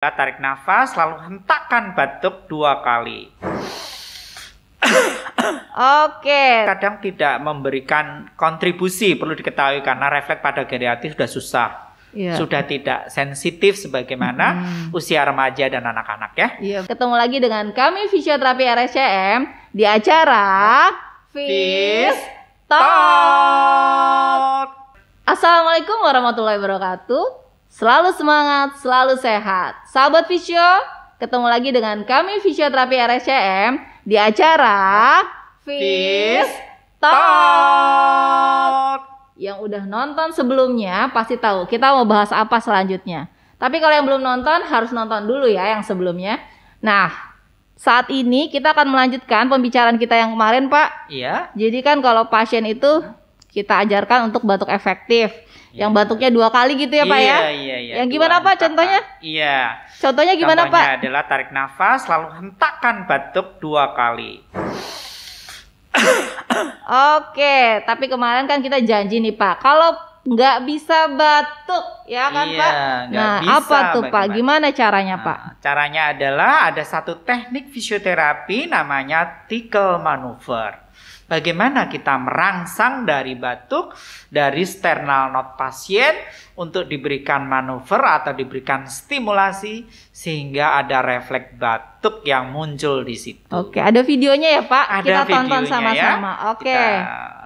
Tarik nafas, lalu hentakkan batuk 2 kali. Oke. Kadang tidak memberikan kontribusi, perlu diketahui, karena refleks pada geriatri sudah susah. Sudah tidak sensitif sebagaimana usia remaja dan anak-anak ya. Ketemu lagi dengan kami Fisioterapi RSCM di acara Fis Talk. Assalamualaikum warahmatullahi wabarakatuh. Selalu semangat, selalu sehat. Sahabat Fisio, ketemu lagi dengan kami Fisioterapi RSCM di acara Fis Talk. Yang udah nonton sebelumnya pasti tahu kita mau bahas apa selanjutnya. Tapi kalau yang belum nonton harus nonton dulu ya yang sebelumnya. Nah, saat ini kita akan melanjutkan pembicaraan kita yang kemarin, Pak. Iya. Jadi kan kalau pasien itu kita ajarkan untuk batuk efektif. Yang batuknya 2 kali gitu ya, Pak ya? Iya. Yang gimana, Pak, contohnya? Iya. Contohnya gimana, Pak? Contohnya adalah tarik nafas, lalu hentakkan batuk 2 kali. Oke, tapi kemarin kan kita janji nih, Pak. Kalau nggak bisa batuk, ya kan, Pak? Nah, apa tuh, Pak? Gimana caranya, Pak? Caranya adalah ada satu teknik fisioterapi namanya tickle maneuver. Bagaimana kita merangsang dari batuk, dari sternal node pasien untuk diberikan manuver atau diberikan stimulasi sehingga ada refleks batuk yang muncul di situ. Oke, ada videonya ya, Pak? Ada kita tonton videonya sama-sama. ya. Oke.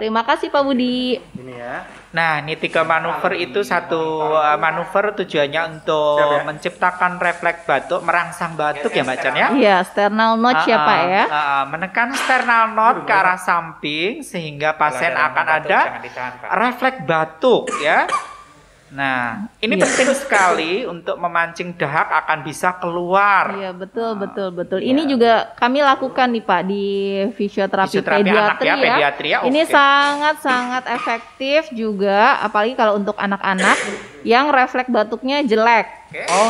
Terima kasih Pak Budi. Ini ya. Nah, ini tickle manuver itu satu manuver tujuannya untuk menciptakan refleks batuk, merangsang batuk ya Mbak Chan ya? Iya, sternal node ya Pak ya. Menekan sternal node ke arah samping sehingga pasien akan ada refleks batuk ya. Nah, ini penting sekali untuk memancing dahak akan bisa keluar. Iya, betul. Ini juga kami lakukan nih Pak di fisioterapi pediatri ya. Ini sangat efektif juga, apalagi kalau untuk anak-anak yang refleks batuknya jelek.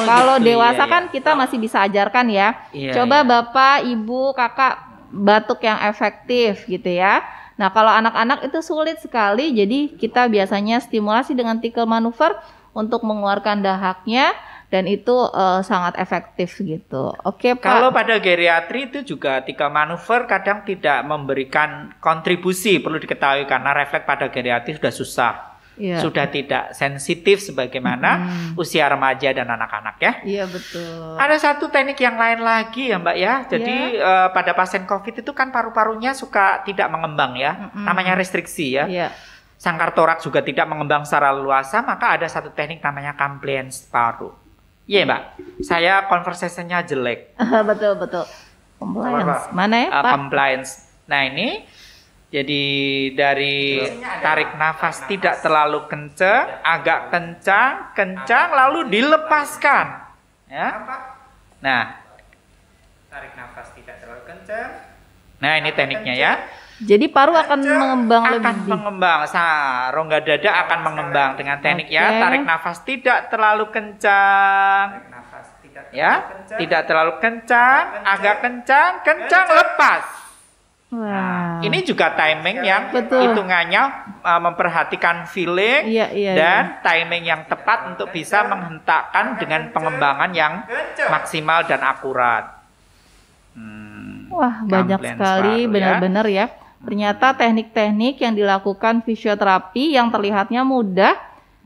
Kalau dewasa kan kita masih bisa ajarkan ya. Coba Bapak, Ibu, Kakak batuk yang efektif gitu ya. Nah, kalau anak-anak itu sulit sekali, jadi kita biasanya stimulasi dengan tickle maneuver untuk mengeluarkan dahaknya dan itu sangat efektif gitu. Oke, Pak. Kalau pada geriatri itu juga tickle maneuver kadang tidak memberikan kontribusi, perlu diketahui, karena refleks pada geriatri sudah susah. Sudah tidak sensitif sebagaimana usia remaja dan anak-anak ya. Iya, betul. Ada satu teknik yang lain lagi ya Mbak ya. Jadi pada pasien COVID itu kan paru-parunya suka tidak mengembang ya. Namanya restriksi ya. Sangkar toraks juga tidak mengembang secara luasa, maka ada satu teknik namanya compliance paru. Iya Mbak. Saya konversasinya jelek. Betul. Compliance. Mana ya Pak? Compliance. Nah ini jadi dari tarik nafas tidak terlalu kencang, agak kencang, lalu dilepaskan. Ya. Nah, tarik nafas tidak terlalu kencang. Nah, ini tekniknya ya. Jadi paru akan mengembang lebih. Rongga dada akan mengembang dengan teknik ya. Tarik nafas tidak terlalu kencang. Tidak terlalu kencang, agak kencang, lepas. Nah, ini juga timing yang hitungannya memperhatikan feeling dan timing yang tepat untuk bisa menghentakkan dengan pengembangan yang maksimal dan akurat. Wah, banyak sekali benar-benar ya. Ternyata teknik-teknik yang dilakukan fisioterapi yang terlihatnya mudah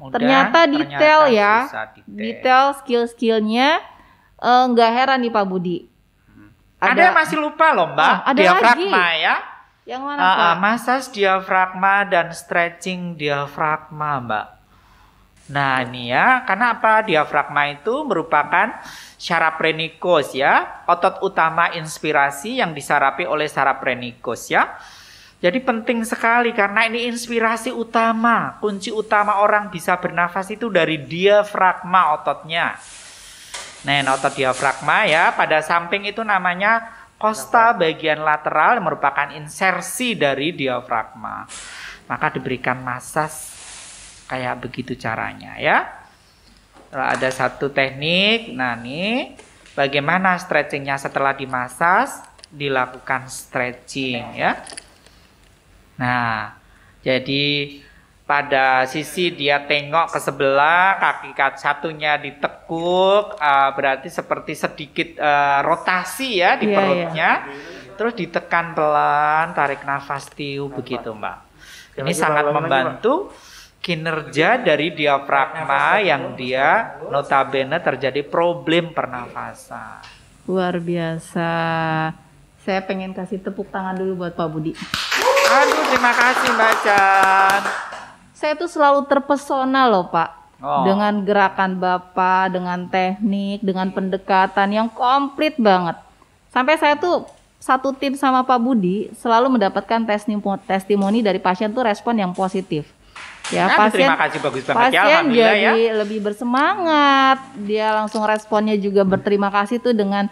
ternyata detail ya. Detail skill-skillnya nggak heran nih Pak Budi. Ada yang masih lupa loh Mbak, diafragma ya. Yang mana Pak? Massage diafragma dan stretching diafragma Mbak. Nah ini ya, karena apa? Diafragma itu merupakan saraf phrenicus ya, otot utama inspirasi yang disarapi oleh saraf phrenicus ya. Jadi penting sekali karena ini inspirasi utama, kunci utama orang bisa bernafas itu dari diafragma ototnya. Nah, otot diafragma ya, pada samping itu namanya kosta bagian lateral yang merupakan insersi dari diafragma. Maka diberikan massage kayak begitu caranya ya. Ada satu teknik, nah nih bagaimana stretchingnya setelah dimassage, dilakukan stretching ya. Nah, jadi pada sisi dia tengok ke sebelah, kaki satunya ditekuk ditekuk, berarti seperti sedikit rotasi ya di perutnya. Terus ditekan pelan, tarik nafas tiu begitu Mbak. Ini sangat membantu kinerja dari diafragma yang dia notabene terjadi problem pernafasan. Luar biasa. Saya pengen kasih tepuk tangan dulu buat Pak Budi. Aduh, terima kasih Mbak Chan. Saya tuh selalu terpesona loh Pak. Dengan gerakan Bapak, dengan teknik, dengan pendekatan yang komplit banget. Sampai saya tuh satu tim sama Pak Budi selalu mendapatkan testimoni dari pasien tuh respon yang positif. Ya, terima kasih, bagus banget ya, pasien jadi lebih bersemangat. Dia langsung responnya juga berterima kasih tuh dengan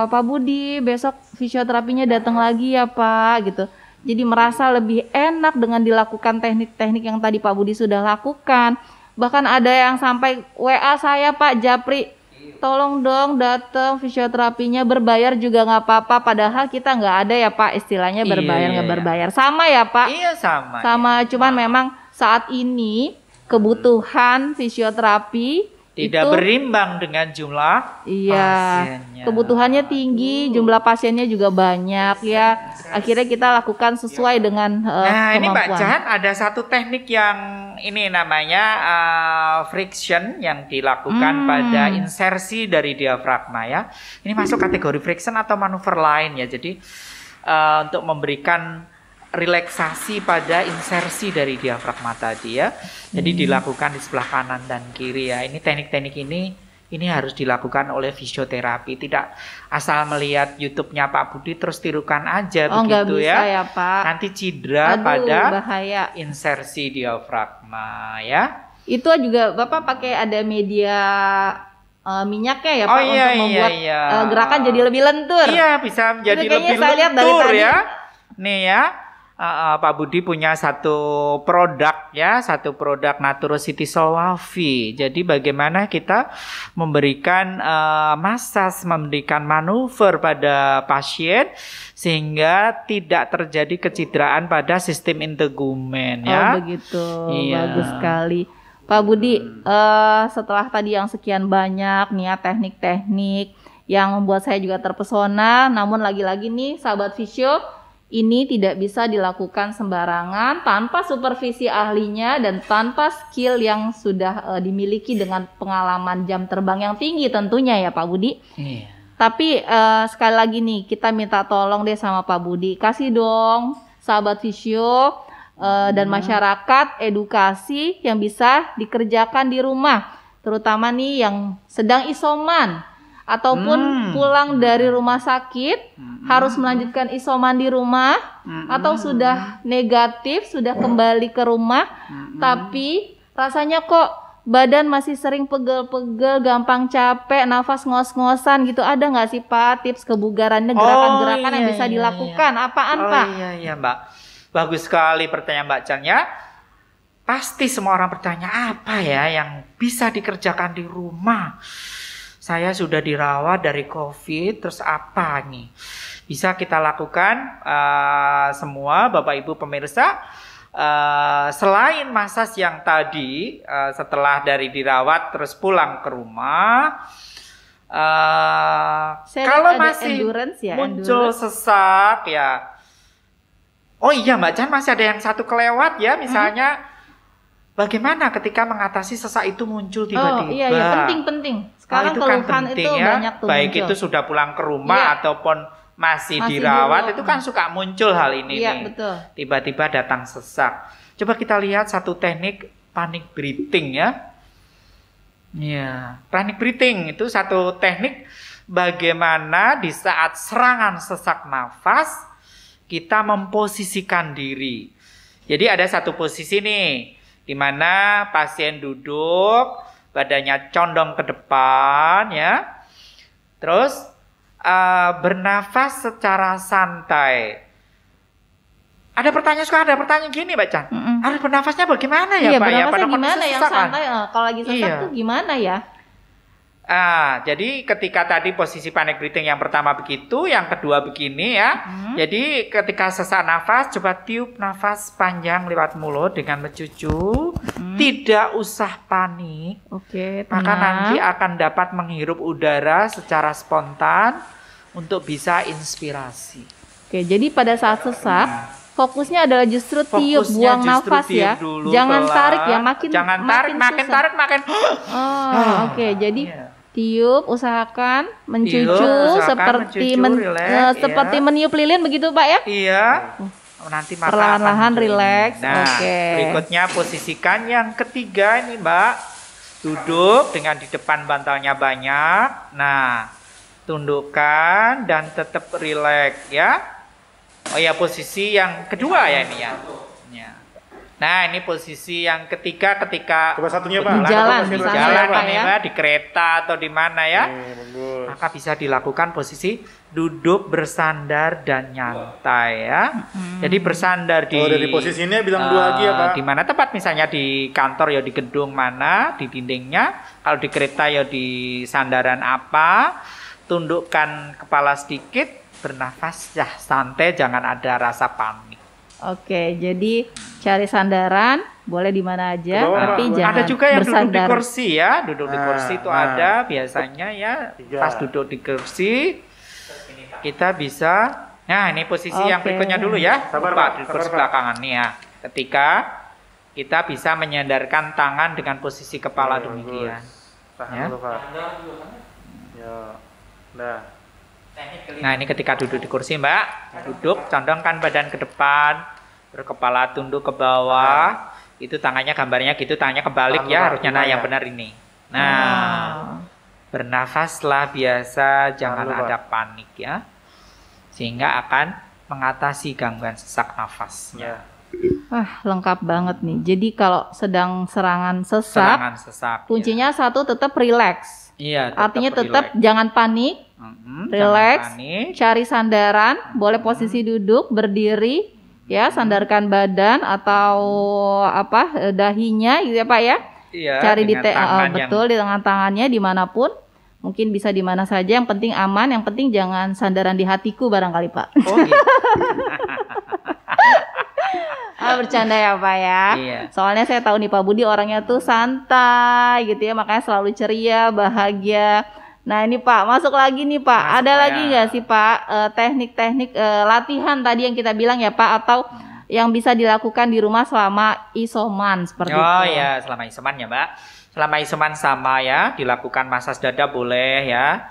Pak Budi besok fisioterapinya datang lagi ya Pak gitu. Jadi merasa lebih enak dengan dilakukan teknik-teknik yang tadi Pak Budi sudah lakukan. Bahkan ada yang sampai WA saya, Pak Japri, tolong dong datang fisioterapinya, berbayar juga nggak apa-apa. Padahal kita nggak ada ya Pak istilahnya berbayar nggak berbayar. Sama ya Pak? Iya sama. Sama, cuman memang saat ini kebutuhan fisioterapi tidak berimbang dengan jumlah pasiennya. Kebutuhannya tinggi, jumlah pasiennya juga banyak ya. Akhirnya kita lakukan sesuai dengan kemampuan. Ini Mbak Chan ada satu teknik yang ini namanya friction yang dilakukan pada insersi dari diafragma ya. Ini masuk kategori friction atau manuver lain ya. Jadi untuk memberikan relaksasi pada insersi dari diafragma tadi ya. Jadi dilakukan di sebelah kanan dan kiri ya. Ini teknik-teknik ini harus dilakukan oleh fisioterapi. Tidak asal melihat YouTube-nya Pak Budi terus tirukan aja begitu bisa ya Pak. Nanti cedera pada bahaya. Insersi diafragma ya. Itu juga Bapak pakai ada media minyaknya ya Pak untuk membuat gerakan jadi lebih lentur. Iya, bisa jadi lebih lentur ya. Nih ya. Pak Budi punya satu produk Naturosity Solvavi. Jadi bagaimana kita memberikan massage, memberikan manuver pada pasien sehingga tidak terjadi kecederaan pada sistem integumen ya. Oh begitu, bagus sekali. Pak Budi, setelah tadi yang sekian banyak nih ya teknik-teknik yang membuat saya juga terpesona, namun lagi-lagi nih sahabat fisio, ini tidak bisa dilakukan sembarangan tanpa supervisi ahlinya dan tanpa skill yang sudah dimiliki dengan pengalaman jam terbang yang tinggi tentunya ya Pak Budi. Iya. Tapi sekali lagi nih kita minta tolong deh sama Pak Budi, kasih dong sahabat fisio dan masyarakat edukasi yang bisa dikerjakan di rumah, terutama nih yang sedang isoman ataupun pulang dari rumah sakit harus melanjutkan isoman di rumah atau sudah negatif, sudah kembali ke rumah tapi rasanya kok badan masih sering pegel-pegel, gampang capek, nafas ngos-ngosan gitu. Ada nggak sih Pak tips kebugarannya, gerakan-gerakan yang bisa dilakukan? Apaan Pak? Iya Mbak, bagus sekali pertanyaan Mbak Chan ya. Pasti semua orang bertanya apa ya yang bisa dikerjakan di rumah. Saya sudah dirawat dari COVID, terus apa nih? Bisa kita lakukan semua Bapak Ibu pemirsa. Selain massage yang tadi, setelah dari dirawat terus pulang ke rumah. Kalau masih muncul sesak ya. Oh iya Mbak Chan, masih ada yang satu kelewat ya, misalnya. Bagaimana ketika mengatasi sesak itu muncul tiba-tiba? Oh iya, penting. Sekarang itu keluhan kan penting itu ya, banyak tuh baik muncul. itu sudah pulang ke rumah ataupun masih dirawat, itu kan suka muncul hal ini nih. Betul. Tiba-tiba datang sesak. Coba kita lihat satu teknik panic breathing ya. Ya, panic breathing itu satu teknik bagaimana di saat serangan sesak nafas kita memposisikan diri. Jadi ada satu posisi nih, di mana pasien duduk, badannya condong ke depan ya. Terus bernafas secara santai. Ada pertanyaan gini Mbak Chan. Harus bernafasnya bagaimana ya Pak ya? Bernafasnya gimana yang santai? Kalau lagi sesak tuh gimana ya? Jadi ketika tadi posisi panic breathing yang pertama begitu, yang kedua begini ya. Jadi ketika sesak nafas, coba tiup nafas panjang lewat mulut dengan mencucu. Tidak usah panik. Oke, maka nanti akan dapat menghirup udara secara spontan untuk bisa inspirasi. Oke, jadi pada saat sesak, fokusnya adalah justru tiup, buang nafas ya. Dulu, jangan tarik ya, makin tarik. Oke, jadi tiup, usahakan mencucu seperti meniup lilin begitu Pak ya? Iya. Nanti perlahan-lahan rileks. Berikutnya posisikan yang ketiga ini Mbak. Duduk dengan di depan bantalnya banyak. Nah, tundukkan dan tetap rileks ya. Oh ya, posisi yang kedua ya ini ya. Nah, ini posisi yang ketiga ketika coba satunya Pak. Di jalan ya, di kereta atau di mana ya. Maka bisa dilakukan posisi duduk bersandar dan nyantai ya. Jadi bersandar dari posisinya bilang dulu lagi ya Pak. Di mana tempat, misalnya di kantor ya di gedung mana, di dindingnya. Kalau di kereta ya di sandaran apa. Tundukkan kepala sedikit, bernafas ya santai, jangan ada rasa panik. Oke, jadi cari sandaran boleh di mana aja, tapi jangan ada juga yang bersandar. Duduk di kursi ya, duduk di kursi itu ada biasanya ya. Pas duduk di kursi kita bisa. Nah, ini posisi yang berikutnya dulu ya. Pak, di kursi belakangan nih ya. Ketika kita bisa menyandarkan tangan dengan posisi kepala demikian. Ya. Nah, ini ketika duduk di kursi Mbak, duduk, condongkan badan ke depan, berkepala tunduk ke bawah, itu tangannya gambarnya gitu, tangannya kebalik ya, harusnya yang benar ini. Nah, bernafaslah biasa, jangan ada panik ya, sehingga akan mengatasi gangguan sesak nafas. Lengkap banget nih. Jadi kalau sedang serangan sesak kuncinya satu, tetap rileks. Iya, artinya tetap jangan panik, rileks, cari sandaran, boleh posisi duduk, berdiri, ya, sandarkan badan atau dahinya, gitu ya Pak ya. Iya, cari di tangan tangannya dimanapun, mungkin bisa di mana saja, yang penting aman, yang penting jangan sandaran di hatiku barangkali Pak. Oh gitu. Bercanda ya Pak ya. Iya. Soalnya saya tahu nih Pak Budi orangnya tuh santai gitu ya, makanya selalu ceria, bahagia. Nah ini Pak, masuk lagi nih Pak. Ada lagi nggak sih Pak teknik-teknik latihan tadi yang kita bilang ya Pak, atau yang bisa dilakukan di rumah selama isoman seperti itu? Oh ya, selama isoman ya Mbak. Selama isoman sama ya, dilakukan masas dada boleh ya.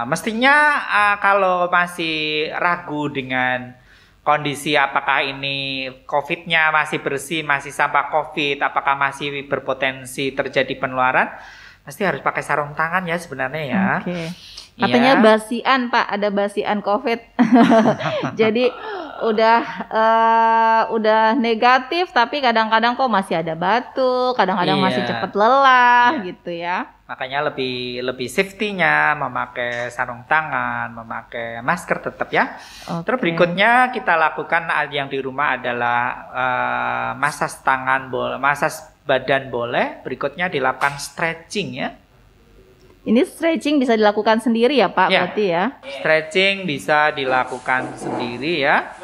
Mestinya kalau masih ragu dengan kondisi apakah ini COVID-nya masih bersih, masih sampah COVID, apakah masih berpotensi terjadi penularan, pasti harus pakai sarung tangan ya sebenarnya ya. Katanya basian Pak, ada basian COVID. Jadi udah negatif, tapi kadang-kadang kok masih ada batuk, kadang-kadang masih cepat lelah gitu ya. Makanya lebih safety-nya memakai sarung tangan, memakai masker tetap ya. Terus berikutnya kita lakukan yang di rumah adalah masas tangan boleh, masas badan boleh. Berikutnya dilakukan stretching ya. Ini stretching bisa dilakukan sendiri ya Pak, berarti ya? Stretching bisa dilakukan sendiri ya.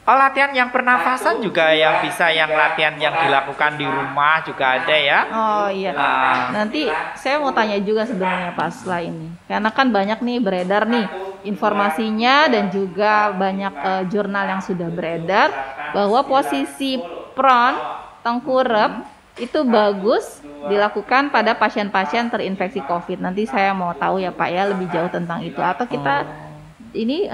Oh, latihan yang pernafasan juga yang bisa, yang latihan yang dilakukan di rumah juga ada ya. Oh iya. Nanti saya mau tanya juga sebenarnya Pak setelah ini. Karena kan banyak nih beredar nih informasinya, dan juga banyak jurnal yang sudah beredar bahwa posisi prone, tengkurap itu bagus dilakukan pada pasien-pasien terinfeksi COVID. Nanti saya mau tahu ya Pak ya lebih jauh tentang itu. Atau kita ini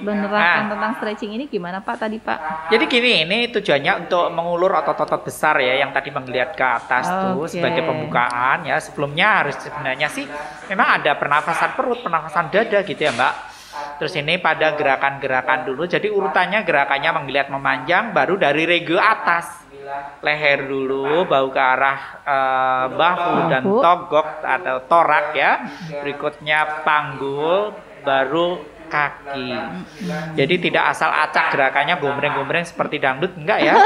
menerapkan tentang stretching ini gimana Pak tadi Pak? Jadi gini, ini tujuannya untuk mengulur otot-otot besar ya, yang tadi menggeliat ke atas tuh sebagai pembukaan ya. Sebelumnya harus sebenarnya sih memang ada pernafasan perut, pernafasan dada gitu ya Mbak. Terus ini pada gerakan-gerakan dulu, jadi urutannya gerakannya menggeliat memanjang, baru dari rege atas. Leher dulu, bahu ke arah bahu dan togok atau torak ya. Berikutnya panggul, baru kaki. Jadi tidak asal acak gerakannya gombreng-gombreng seperti dangdut, enggak ya.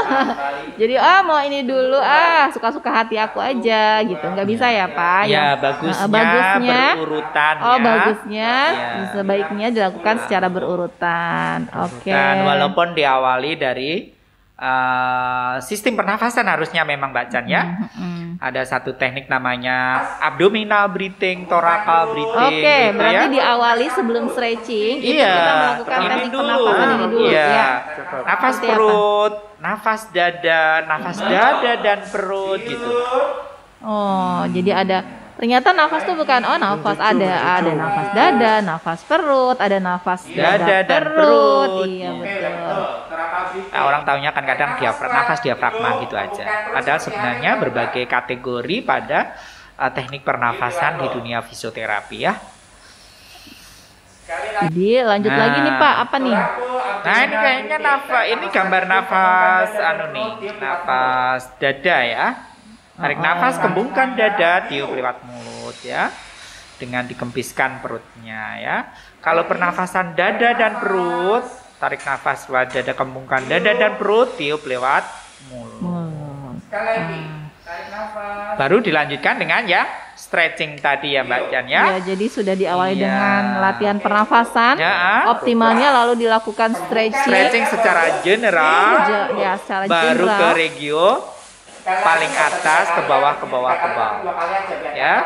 Jadi mau ini dulu suka-suka hati aku aja gitu. Enggak bisa ya Pak? Ya bagusnya berurutan. Bagusnya sebaiknya dilakukan secara berurutan. Oke. Dan walaupun diawali dari sistem pernafasan harusnya memang Mbak Chan ya. Ada satu teknik namanya abdominal breathing, thoracal breathing. Oke, berarti diawali sebelum stretching itu kita melakukan teknik pernafasan ini dulu ya. Nafas perut, nafas dada dan perut gitu. Oh, jadi ada ternyata nafas tuh bukan nafas ada nafas dada, nafas perut, ada nafas dada dan perut. Iya betul. Nah, orang taunya kan kadang nafas diafragma gitu aja. Padahal sebenarnya berbagai kategori pada teknik pernafasan di dunia fisioterapi ya. Jadi lanjut lagi nih Pak, apa nih? Nah ini kayaknya ini gambar nafas nafas dada ya. Tarik nafas, kembungkan dada, tiup lewat mulut ya. Dengan dikempiskan perutnya ya. Kalau pernafasan dada dan perut, tarik nafas lewat dada, kembungkan dada dan perut, tiup lewat mulut. Sekali lagi, tarik nafas. Baru dilanjutkan dengan ya stretching tadi ya Mbak Chan ya. Ya, jadi sudah diawali dengan latihan pernafasan. Optimalnya lalu dilakukan stretching. Stretching secara general. Secara baru ke regio paling atas ke bawah. Ya.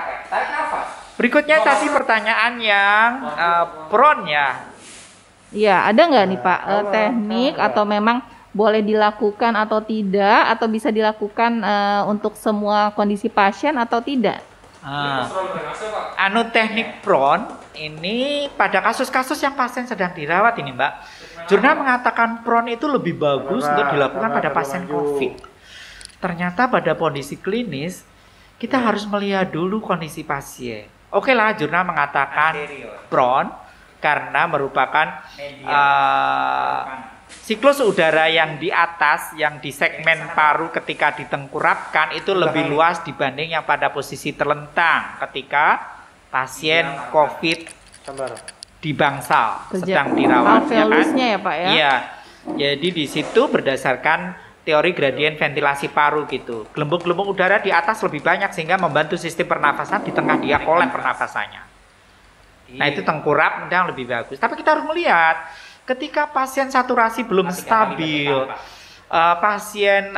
Berikutnya tadi pertanyaan yang prone ya. Iya, ada nggak nih Pak teknik atau memang boleh dilakukan atau tidak, atau bisa dilakukan untuk semua kondisi pasien atau tidak? Teknik prone ini pada kasus-kasus yang pasien sedang dirawat ini Mbak. Jurnal mengatakan prone itu lebih bagus untuk dilakukan pada pasien COVID. Ternyata pada kondisi klinis kita harus melihat dulu kondisi pasien. Oke lah, jurnal mengatakan prone karena merupakan siklus udara yang di atas, yang di segmen paru ketika ditengkurapkan itu lebih luas dibanding yang pada posisi terlentang ketika pasien COVID di bangsal sedang dirawat. Ya Pak ya? Iya. Jadi di situ berdasarkan teori gradien ventilasi paru gitu. Gelembung-gelembung udara di atas lebih banyak sehingga membantu sistem pernafasan, di tengah dia kolap pernafasannya. Nah itu tengkurap yang lebih bagus. Tapi kita harus melihat ketika pasien saturasi belum stabil, pasien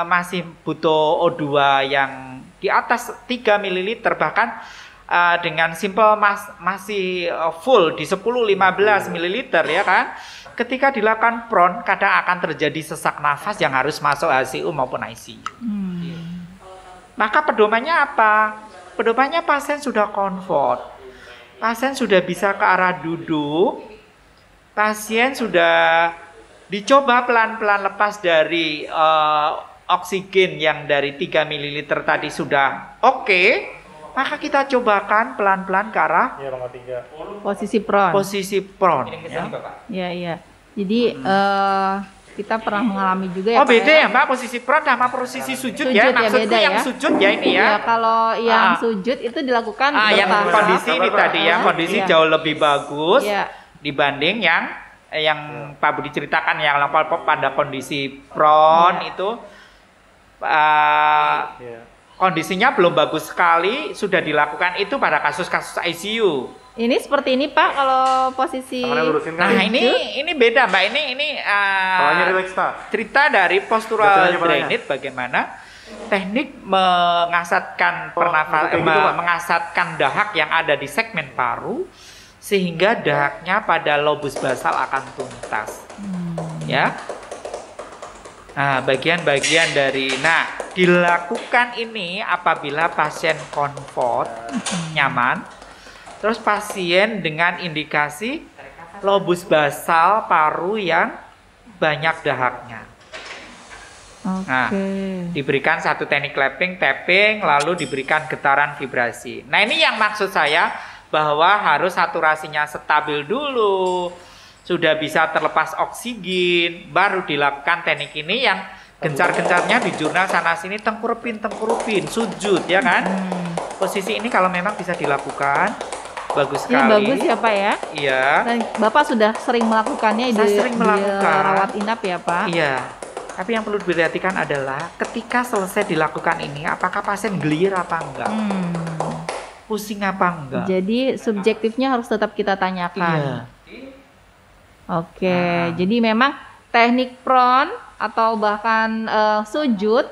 masih butuh O2 yang di atas 3 ml bahkan dengan simple masih full di 10-15 ml ya kan. Ketika dilakukan prone kadang akan terjadi sesak nafas yang harus masuk HCU maupun ICU. Maka pedomannya apa? Pedomannya pasien sudah comfort. Pasien sudah bisa ke arah duduk. Pasien sudah dicoba pelan-pelan lepas dari oksigen yang dari 3 ml tadi sudah oke. Maka kita cobakan pelan-pelan ke arah posisi prone. Posisi prone. Iya. Jadi kita pernah mengalami juga ya. Oh beda ya Mbak, posisi prone sama posisi sujud ya. Maksudnya beda yang sujud ya ini ya. Kalau yang sujud itu dilakukan yang kondisi ini tadi ya, kondisi jauh lebih bagus dibanding yang Pak Budi ceritakan yang pada kondisi prone itu kondisinya belum bagus sekali, sudah dilakukan itu pada kasus-kasus ICU. Ini seperti ini Pak kalau posisi. Nah ini beda Mbak, ini cerita dari postural drainage bagaimana teknik mengasatkan mengasatkan dahak yang ada di segmen paru sehingga dahaknya pada lobus basal akan tuntas. Ya. Nah, bagian-bagian dari dilakukan ini apabila pasien comfort, nyaman. Terus pasien dengan indikasi lobus basal paru yang banyak dahaknya. Nah, diberikan satu teknik tapping, lalu diberikan getaran vibrasi. Nah, ini yang maksud saya bahwa harus saturasinya stabil dulu. Sudah bisa terlepas oksigen, baru dilakukan teknik ini yang gencar-gencarnya di jurnal sana sini tengkurupin, sujud ya kan. Posisi ini kalau memang bisa dilakukan, Bagus Ini sekali. bagus ya Pak ya. Iya. Dan Bapak sudah sering melakukannya Sering melakukan. di rawat inap ya Pak. Iya. Tapi yang perlu diperhatikan adalah ketika selesai dilakukan ini, apakah pasien gelir apa enggak? Pusing apa enggak? Jadi subjektifnya harus tetap kita tanyakan. Iya. Oke, jadi memang teknik prone atau bahkan sujud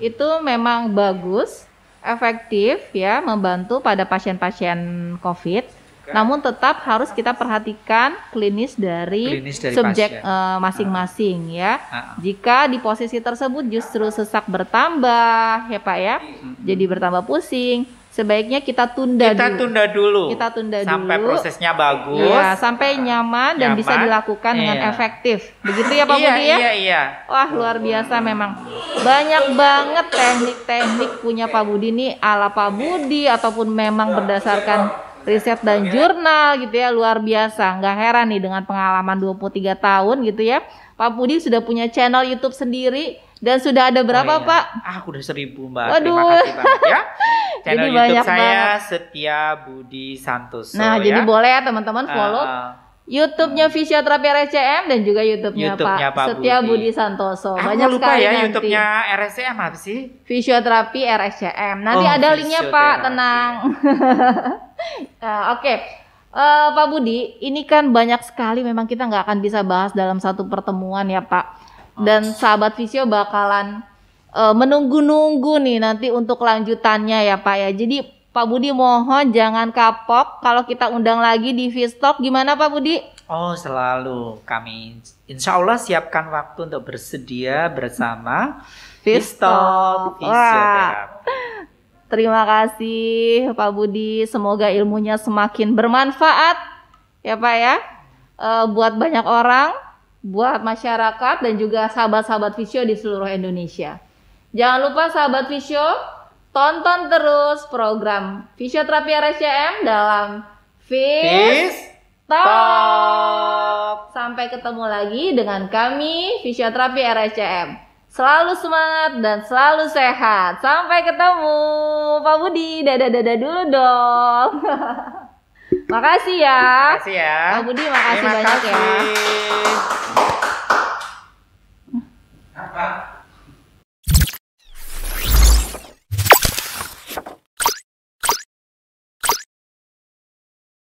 itu memang bagus, efektif ya, membantu pada pasien-pasien COVID. Namun tetap harus kita perhatikan klinis dari subjek masing-masing ya. Jika di posisi tersebut justru sesak bertambah ya Pak ya, jadi bertambah pusing, sebaiknya kita tunda dulu. Kita tunda sampai dulu. Prosesnya bagus. Ya, sampai nyaman dan bisa dilakukan dengan efektif. Begitu ya Pak Budi ya? Iya. Wah, luar biasa memang. Banyak banget teknik-teknik punya Pak Budi nih, ala Pak Budi ataupun memang berdasarkan riset dan jurnal gitu ya, luar biasa. Nggak heran nih dengan pengalaman 23 tahun gitu ya. Pak Budi sudah punya channel YouTube sendiri dan sudah ada berapa Pak? Aku udah 1000 Mbak. Waduh. Terima kasih banget ya. Channel Jadi YouTube saya banget. Setia Budi Santoso. Nah, ya. jadi boleh ya teman-teman follow YouTube-nya Fisioterapi RSCM dan juga YouTube-nya Pak Setia Budi Santoso. Banyak lupa ya YouTube-nya RSCM apa sih? Fisioterapi RSCM. Nanti ada linknya Pak, tenang. Oke. Pak Budi, ini kan banyak sekali memang kita nggak akan bisa bahas dalam satu pertemuan ya Pak. Dan sahabat Fisio bakalan menunggu-nunggu nih nanti untuk lanjutannya ya Pak ya. Jadi Pak Budi mohon jangan kapok kalau kita undang lagi di Vistalk, gimana Pak Budi? Oh selalu, kami insya Allah siapkan waktu untuk bersedia bersama Vistalk Fisioterapi. Terima kasih Pak Budi, semoga ilmunya semakin bermanfaat ya Pak ya, buat banyak orang, buat masyarakat dan juga sahabat-sahabat Fisio di seluruh Indonesia. Jangan lupa sahabat Fisio, tonton terus program Fisioterapi RSCM dalam Vistalk. Sampai ketemu lagi dengan kami Fisioterapi RSCM. Selalu semangat dan selalu sehat. Sampai ketemu Pak Budi. Dadah dulu dong. Makasih ya. Makasih ya. Pak Budi makasih banyak ya. Apa?